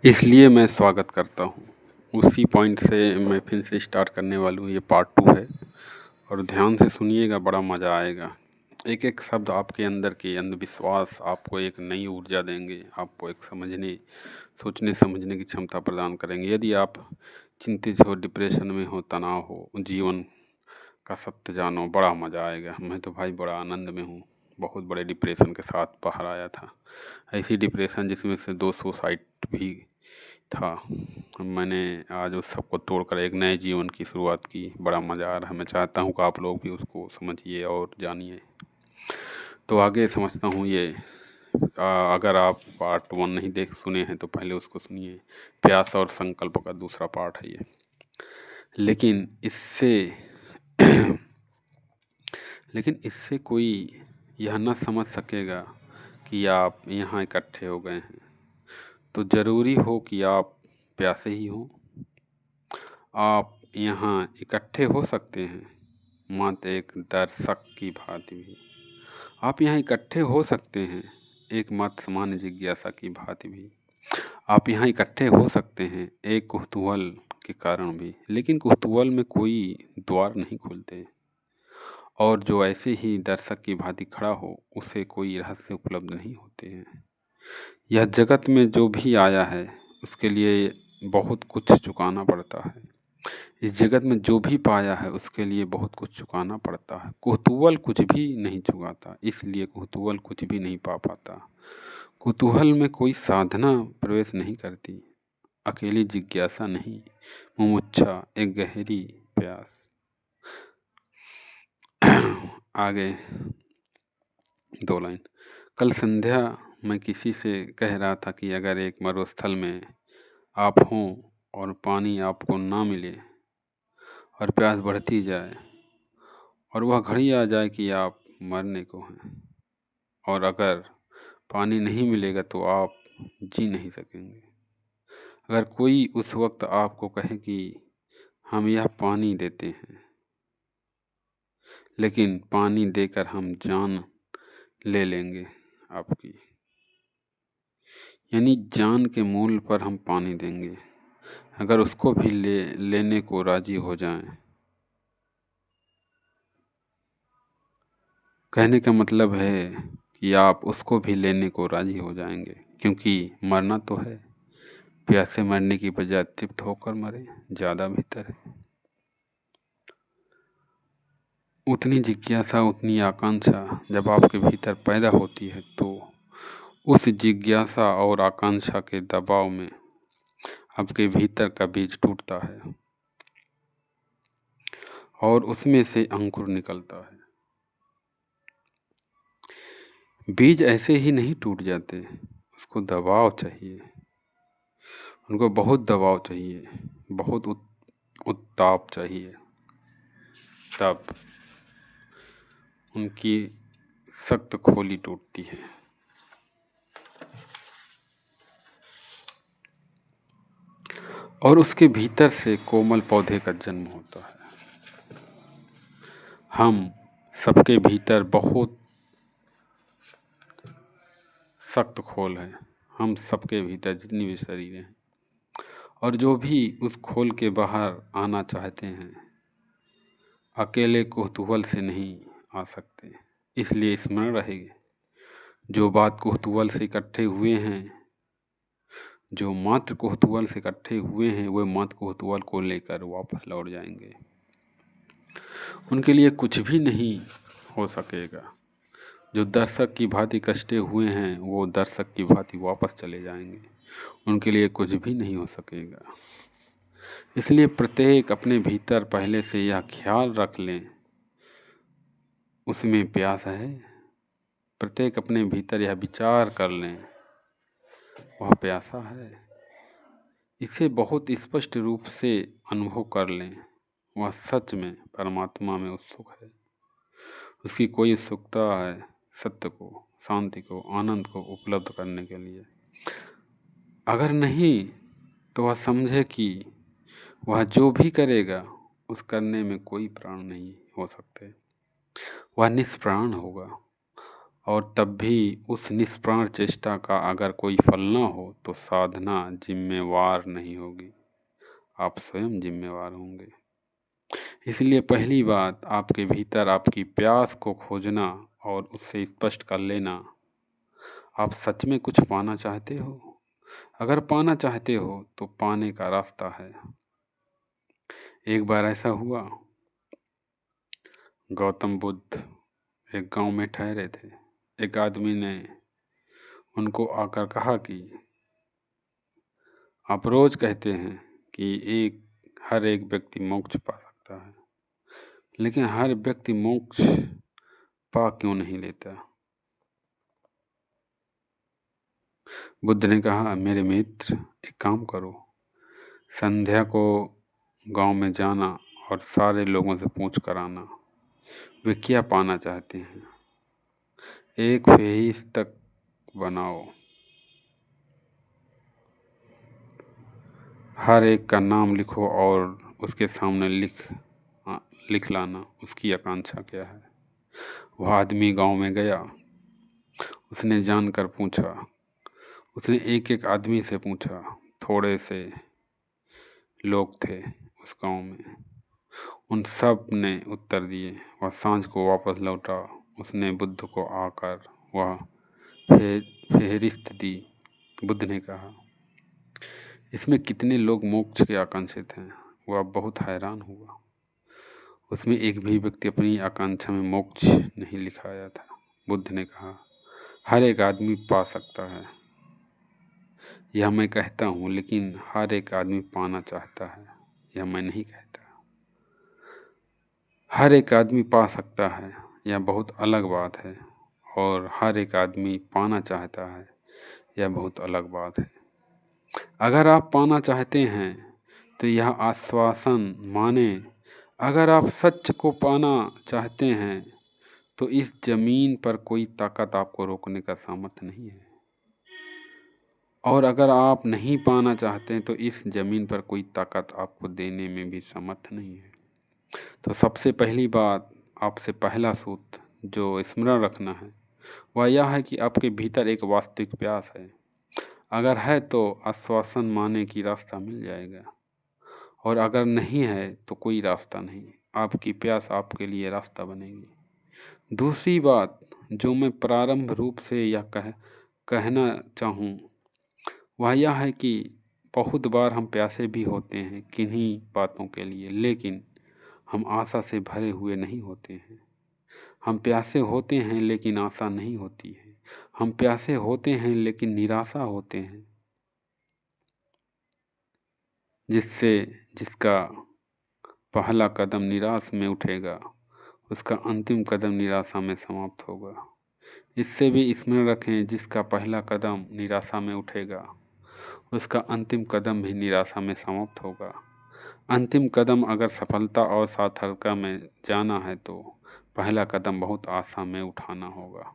इसलिए मैं स्वागत करता हूँ। उसी पॉइंट से मैं फिर से स्टार्ट करने वाला हूँ। ये पार्ट 2 है और ध्यान से सुनिएगा, बड़ा मज़ा आएगा। एक एक शब्द आपके अंदर के अंधविश्वास आपको एक नई ऊर्जा देंगे, आपको एक समझने, सोचने समझने की क्षमता प्रदान करेंगे। यदि आप चिंतित हो, डिप्रेशन में हो, तनाव हो, जीवन का सत्य जानो, बड़ा मज़ा आएगा। मैं तो भाई बड़ा आनंद में हूँ। बहुत बड़े डिप्रेशन के साथ बाहर आया था। ऐसी डिप्रेशन जिसमें से 2 सुसाइड भी था। मैंने आज उस सबको तोड़कर एक नए जीवन की शुरुआत की। बड़ा मज़ा आ रहा है। मैं चाहता हूँ कि आप लोग भी उसको समझिए और जानिए। तो आगे समझता हूँ ये। अगर आप पार्ट 1 नहीं देख सुने हैं तो पहले उसको सुनिए। प्यास और संकल्प का दूसरा पार्ट है ये। लेकिन इससे लेकिन इससे कोई यह न समझ सकेगा कि आप यहाँ इकट्ठे हो गए हैं तो ज़रूरी हो कि आप प्यासे ही हों। आप यहाँ इकट्ठे हो सकते हैं मात्र एक दर्शक की भांति भी। आप यहाँ इकट्ठे हो सकते हैं एक मत सामान्य जिज्ञासा की भांति भी। आप यहाँ इकट्ठे हो सकते हैं एक कुतूहल के कारण भी। लेकिन कुतूहल में कोई द्वार नहीं खुलते और जो ऐसे ही दर्शक की भांति खड़ा हो उसे कोई रहस्य उपलब्ध नहीं होते हैं। यह जगत में जो भी आया है उसके लिए बहुत कुछ चुकाना पड़ता है। इस जगत में जो भी पाया है उसके लिए बहुत कुछ चुकाना पड़ता है। कुतूहल कुछ भी नहीं चुकाता, इसलिए कुतूहल कुछ भी नहीं पा पाता। कुतूहल में कोई साधना प्रवेश नहीं करती, अकेली जिज्ञासा नहीं, मुमुक्षा, एक गहरी प्यास। आगे 2 लाइन। कल संध्या मैं किसी से कह रहा था कि अगर एक मरुस्थल में आप हों और पानी आपको ना मिले और प्यास बढ़ती जाए और वह घड़ी आ जाए कि आप मरने को हैं और अगर पानी नहीं मिलेगा तो आप जी नहीं सकेंगे। अगर कोई उस वक्त आपको कहे कि हम यह पानी देते हैं लेकिन पानी देकर हम जान ले लेंगे आपकी, यानी जान के मूल पर हम पानी देंगे, अगर उसको भी लेने को राजी हो जाएं। कहने का मतलब है कि आप उसको भी लेने को राजी हो जाएंगे, क्योंकि मरना तो है। प्यासे मरने की बजाय तृप्त होकर मरे ज़्यादा बेहतर है। उतनी जिज्ञासा, उतनी आकांक्षा जब आपके भीतर पैदा होती है तो उस जिज्ञासा और आकांक्षा के दबाव में आपके भीतर का बीज टूटता है और उसमें से अंकुर निकलता है। बीज ऐसे ही नहीं टूट जाते, उसको दबाव चाहिए। उनको बहुत दबाव चाहिए, बहुत उत्ताप चाहिए, तब उनकी सख्त खोली टूटती है। और उसके भीतर से कोमल पौधे का जन्म होता है। हम सबके भीतर बहुत सख्त खोल है। हम सबके भीतर जितनी भी शरीर हैं और जो भी उस खोल के बाहर आना चाहते हैं अकेले कुतूहल से नहीं आ सकते। इसलिए स्मरण रहेगी, जो बात कुतूहल से इकट्ठे हुए हैं, जो मात्र कुतूहल से इकट्ठे हुए हैं, वे मात्र कुतूहल को लेकर वापस लौट जाएंगे। उनके लिए कुछ भी नहीं हो सकेगा। जो दर्शक की भांति कष्टे हुए हैं वो दर्शक की भांति वापस चले जाएंगे। उनके लिए कुछ भी नहीं हो सकेगा। इसलिए प्रत्येक अपने भीतर पहले से यह ख्याल रख लें उसमें प्यास है। प्रत्येक अपने भीतर यह विचार कर लें वह प्यासा है। इसे बहुत स्पष्ट रूप से अनुभव कर लें, वह सच में परमात्मा में उत्सुक है। उसकी कोई उत्सुकता है सत्य को, शांति को, आनंद को उपलब्ध करने के लिए। अगर नहीं तो वह समझे कि वह जो भी करेगा उस करने में कोई प्राण नहीं हो सकते। वह निष्प्राण होगा और तब भी उस निष्प्राण चेष्टा का अगर कोई फल ना हो तो साधना जिम्मेवार नहीं होगी, आप स्वयं जिम्मेवार होंगे। इसलिए पहली बात, आपके भीतर आपकी प्यास को खोजना और उससे स्पष्ट कर लेना। आप सच में कुछ पाना चाहते हो? अगर पाना चाहते हो तो पाने का रास्ता है। एक बार ऐसा हुआ, गौतम बुद्ध एक गांव में ठहरे थे। एक आदमी ने उनको आकर कहा कि आप रोज कहते हैं कि हर एक व्यक्ति मोक्ष पा सकता है, लेकिन हर व्यक्ति मोक्ष पा क्यों नहीं लेता? बुद्ध ने कहा, मेरे मित्र, एक काम करो, संध्या को गांव में जाना और सारे लोगों से पूछ कर आना वे क्या पाना चाहते हैं। एक फहिरिस्त बनाओ, हर एक का नाम लिखो और उसके सामने लिख लाना उसकी आकांक्षा क्या है। वह आदमी गांव में गया, उसने जानकर पूछा, उसने एक एक आदमी से पूछा। थोड़े से लोग थे उस गांव में, उन सब ने उत्तर दिए। वह सांझ को वापस लौटा, उसने बुद्ध को आकर वह फेहरिस्त दी। बुद्ध ने कहा, इसमें कितने लोग मोक्ष के आकांक्षित हैं? वह बहुत हैरान हुआ। उसमें एक भी व्यक्ति अपनी आकांक्षा में मोक्ष नहीं लिखाया था। बुद्ध ने कहा, हर एक आदमी पा सकता है, यह मैं कहता हूँ, लेकिन हर एक आदमी पाना चाहता है, यह मैं नहीं कहता। हर एक आदमी पा सकता है, यह बहुत अलग बात है, और हर एक आदमी पाना चाहता है, यह बहुत अलग बात है। अगर आप पाना चाहते हैं तो यह आश्वासन माने। अगर आप सच को पाना चाहते हैं तो इस जमीन पर कोई ताकत आपको रोकने का सामर्थ्य नहीं है, और अगर आप नहीं पाना चाहते तो इस जमीन पर कोई ताकत आपको देने में भी समर्थ नहीं है। तो सबसे पहली बात, आपसे पहला सूत्र जो स्मरण रखना है वह यह है कि आपके भीतर एक वास्तविक प्यास है। अगर है तो आश्वासन माने कि रास्ता मिल जाएगा, और अगर नहीं है तो कोई रास्ता नहीं, आपकी प्यास आपके लिए रास्ता बनेगी। दूसरी बात जो मैं प्रारंभ रूप से यह कहना चाहूँ वह यह है कि बहुत बार हम प्यासे भी होते हैं किन्हीं बातों के लिए, लेकिन हम आशा से भरे हुए नहीं होते हैं। हम प्यासे होते हैं लेकिन आशा नहीं होती है। हम प्यासे होते हैं लेकिन निराशा होते हैं, जिसका पहला कदम निराश में उठेगा उसका अंतिम कदम निराशा में समाप्त होगा। इससे भी स्मरण रखें, जिसका पहला कदम निराशा में उठेगा उसका अंतिम कदम भी निराशा में समाप्त होगा। अंतिम कदम अगर सफलता और सार्थकता में जाना है तो पहला कदम बहुत आशा में उठाना होगा।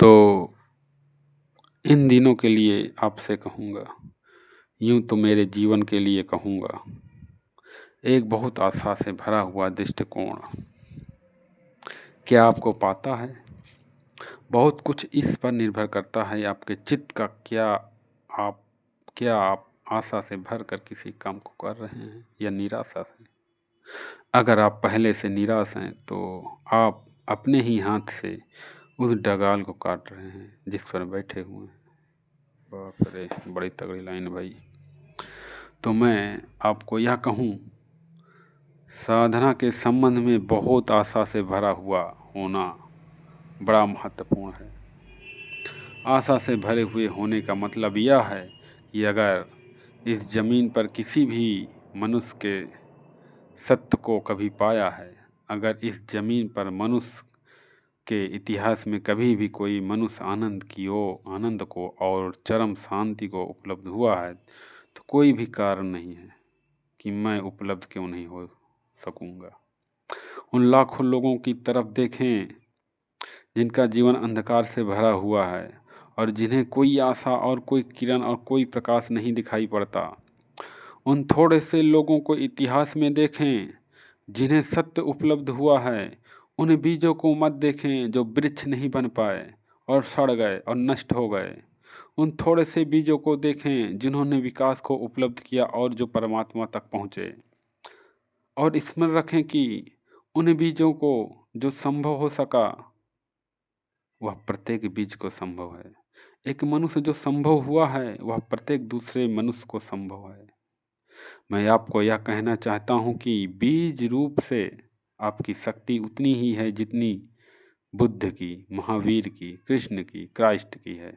तो इन दिनों के लिए आपसे कहूँगा, यूं तो मेरे जीवन के लिए कहूँगा, एक बहुत आशा से भरा हुआ दृष्टिकोण क्या आपको पाता है? बहुत कुछ इस पर निर्भर करता है आपके चित्त का, क्या आप आशा से भर कर किसी काम को कर रहे हैं या निराशा से? अगर आप पहले से निराश हैं तो आप अपने ही हाथ से उस डगाल को काट रहे हैं जिस पर बैठे हुए हैं। बाप रे, बड़ी तगड़ी लाइन भाई। तो मैं आपको यह कहूँ, साधना के संबंध में बहुत आशा से भरा हुआ होना बड़ा महत्वपूर्ण है। आशा से भरे हुए होने का मतलब यह है कि अगर इस जमीन पर किसी भी मनुष्य के सत्य को कभी पाया है, अगर इस जमीन पर मनुष्य के इतिहास में कभी भी कोई मनुष्य आनंद को और चरम शांति को उपलब्ध हुआ है, तो कोई भी कारण नहीं है कि मैं उपलब्ध क्यों नहीं हो सकूंगा। उन लाखों लोगों की तरफ देखें जिनका जीवन अंधकार से भरा हुआ है और जिन्हें कोई आशा और कोई किरण और कोई प्रकाश नहीं दिखाई पड़ता। उन थोड़े से लोगों को इतिहास में देखें जिन्हें सत्य उपलब्ध हुआ है, उन बीजों को मत देखें जो वृक्ष नहीं बन पाए और सड़ गए और नष्ट हो गए। उन थोड़े से बीजों को देखें जिन्होंने विकास को उपलब्ध किया और जो परमात्मा तक पहुँचे। और स्मरण रखें कि उन बीजों को जो संभव हो सका, वह प्रत्येक बीज को संभव है। एक मनुष्य जो संभव हुआ है, वह प्रत्येक दूसरे मनुष्य को संभव है। मैं आपको यह कहना चाहता हूँ कि बीज रूप से आपकी शक्ति उतनी ही है जितनी बुद्ध की, महावीर की, कृष्ण की, क्राइस्ट की है।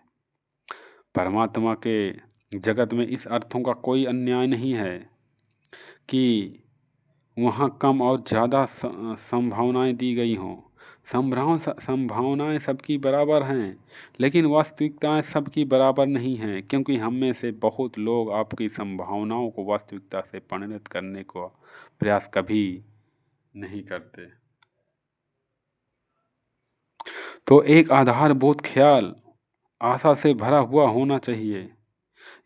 परमात्मा के जगत में इस अर्थों का कोई अन्याय नहीं है कि वहाँ कम और ज़्यादा संभावनाएं दी गई हों। संभावनाएं सबकी बराबर हैं, लेकिन वास्तविकताएं सबकी बराबर नहीं हैं, क्योंकि हम में से बहुत लोग आपकी संभावनाओं को वास्तविकता से परिणत करने को प्रयास कभी नहीं करते। तो एक आधारभूत ख्याल आशा से भरा हुआ होना चाहिए।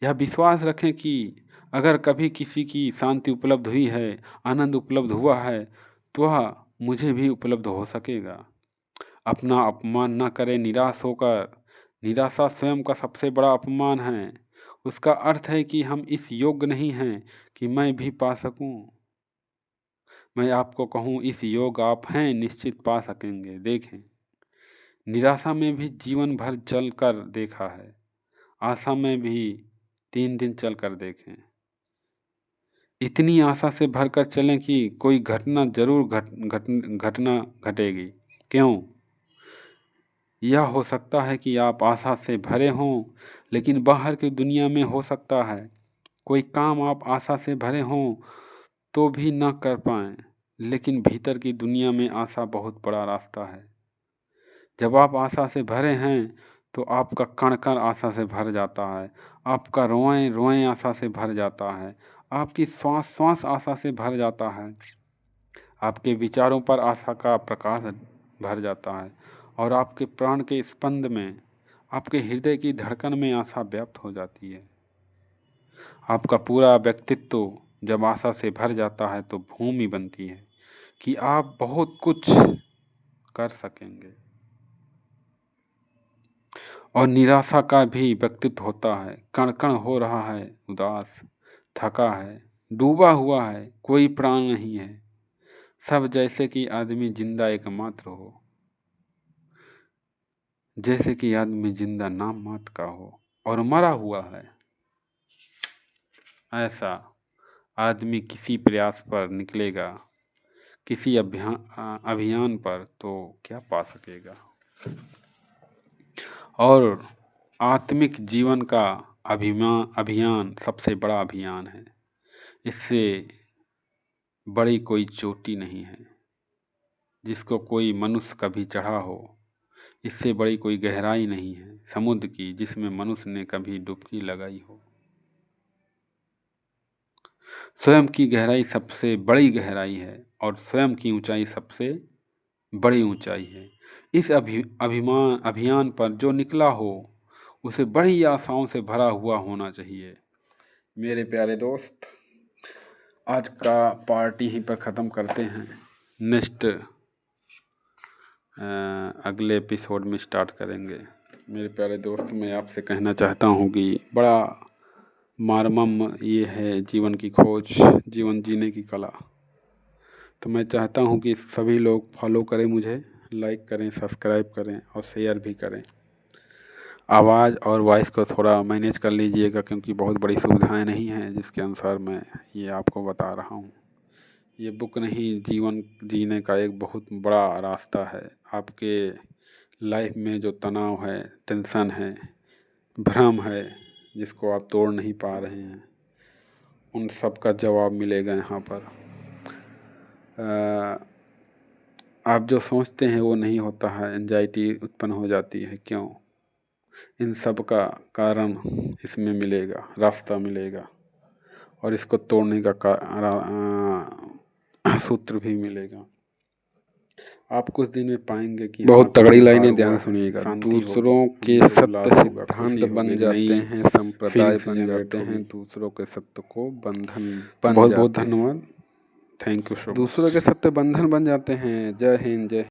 यह विश्वास रखें कि अगर कभी किसी की शांति उपलब्ध हुई है, आनंद उपलब्ध हुआ है, तो वह मुझे भी उपलब्ध हो सकेगा। अपना अपमान न करें निराश होकर। निराशा स्वयं का सबसे बड़ा अपमान है। उसका अर्थ है कि हम इस योग्य नहीं हैं कि मैं भी पा सकूं। मैं आपको कहूं, इस योग्य आप हैं, निश्चित पा सकेंगे। देखें, निराशा में भी जीवन भर चल कर देखा है, आशा में भी 3 दिन चल कर देखें। इतनी आशा से भरकर चलें कि कोई घटना जरूर घटना घटेगी। क्यों? यह हो सकता है कि आप आशा से भरे हों, लेकिन बाहर की दुनिया में हो सकता है कोई काम आप आशा से भरे हों तो भी न कर पाएं, लेकिन भीतर की दुनिया में आशा बहुत बड़ा रास्ता है। जब आप आशा से भरे हैं तो आपका कण कण आशा से भर जाता है, आपका रोएं रोएं आशा से भर जाता है, आपकी श्वास श्वास आशा से भर जाता है, आपके विचारों पर आशा का प्रकाश भर जाता है, और आपके प्राण के स्पंद में, आपके हृदय की धड़कन में आशा व्याप्त हो जाती है। आपका पूरा व्यक्तित्व जब आशा से भर जाता है तो भूमि बनती है कि आप बहुत कुछ कर सकेंगे। और निराशा का भी व्यक्तित्व होता है। कण कण हो रहा है, उदास, थका है, डूबा हुआ है, कोई प्राण नहीं है, सब जैसे कि आदमी जिंदा एकमात्र हो, जैसे कि आदमी जिंदा नाम मात्र का हो और मरा हुआ है। ऐसा आदमी किसी प्रयास पर निकलेगा, किसी अभियान पर, तो क्या पा सकेगा। और आत्मिक जीवन का अभियान सबसे बड़ा अभियान है। इससे बड़ी कोई चोटी नहीं है जिसको कोई मनुष्य कभी चढ़ा हो। इससे बड़ी कोई गहराई नहीं है समुद्र की जिसमें मनुष्य ने कभी डुबकी लगाई हो। स्वयं की गहराई सबसे बड़ी गहराई है और स्वयं की ऊंचाई सबसे बड़ी ऊंचाई है। इस अभियान पर जो निकला हो उसे बड़ी आशाओं से भरा हुआ होना चाहिए। मेरे प्यारे दोस्त, आज का पार्ट यहीं पर ख़त्म करते हैं। नेक्स्ट अगले एपिसोड में स्टार्ट करेंगे। मेरे प्यारे दोस्त, मैं आपसे कहना चाहता हूँ कि बड़ा मर्मम ये है जीवन की खोज, जीवन जीने की कला। तो मैं चाहता हूँ कि सभी लोग फॉलो करें मुझे, लाइक करें, सब्सक्राइब करें और शेयर भी करें। आवाज़ और वॉइस को थोड़ा मैनेज कर लीजिएगा, क्योंकि बहुत बड़ी सुविधाएं नहीं हैं जिसके अनुसार मैं ये आपको बता रहा हूँ। ये बुक नहीं, जीवन जीने का एक बहुत बड़ा रास्ता है। आपके लाइफ में जो तनाव है, टेंशन है, भ्रम है, जिसको आप तोड़ नहीं पा रहे हैं, उन सब का जवाब मिलेगा यहाँ पर। आप जो सोचते हैं वो नहीं होता है, एंजाइटी उत्पन्न हो जाती है, क्यों? इन सब का कारण इसमें मिलेगा, रास्ता मिलेगा, और इसको तोड़ने का सूत्र भी मिलेगा। आप कुछ दिन में पाएंगे कि बहुत तगड़ी लाइनें, ध्यान सुनिएगा। दूसरों के सत्य सिद्धांत बन जाते हैं, संप्रदाय बन जाते हैं, दूसरों के सत्य को बंधन बन बहुत बहुत धन्यवाद। Thank you so much. दूसरों के सत्य बंधन बन जाते हैं। जय हिंद, जय।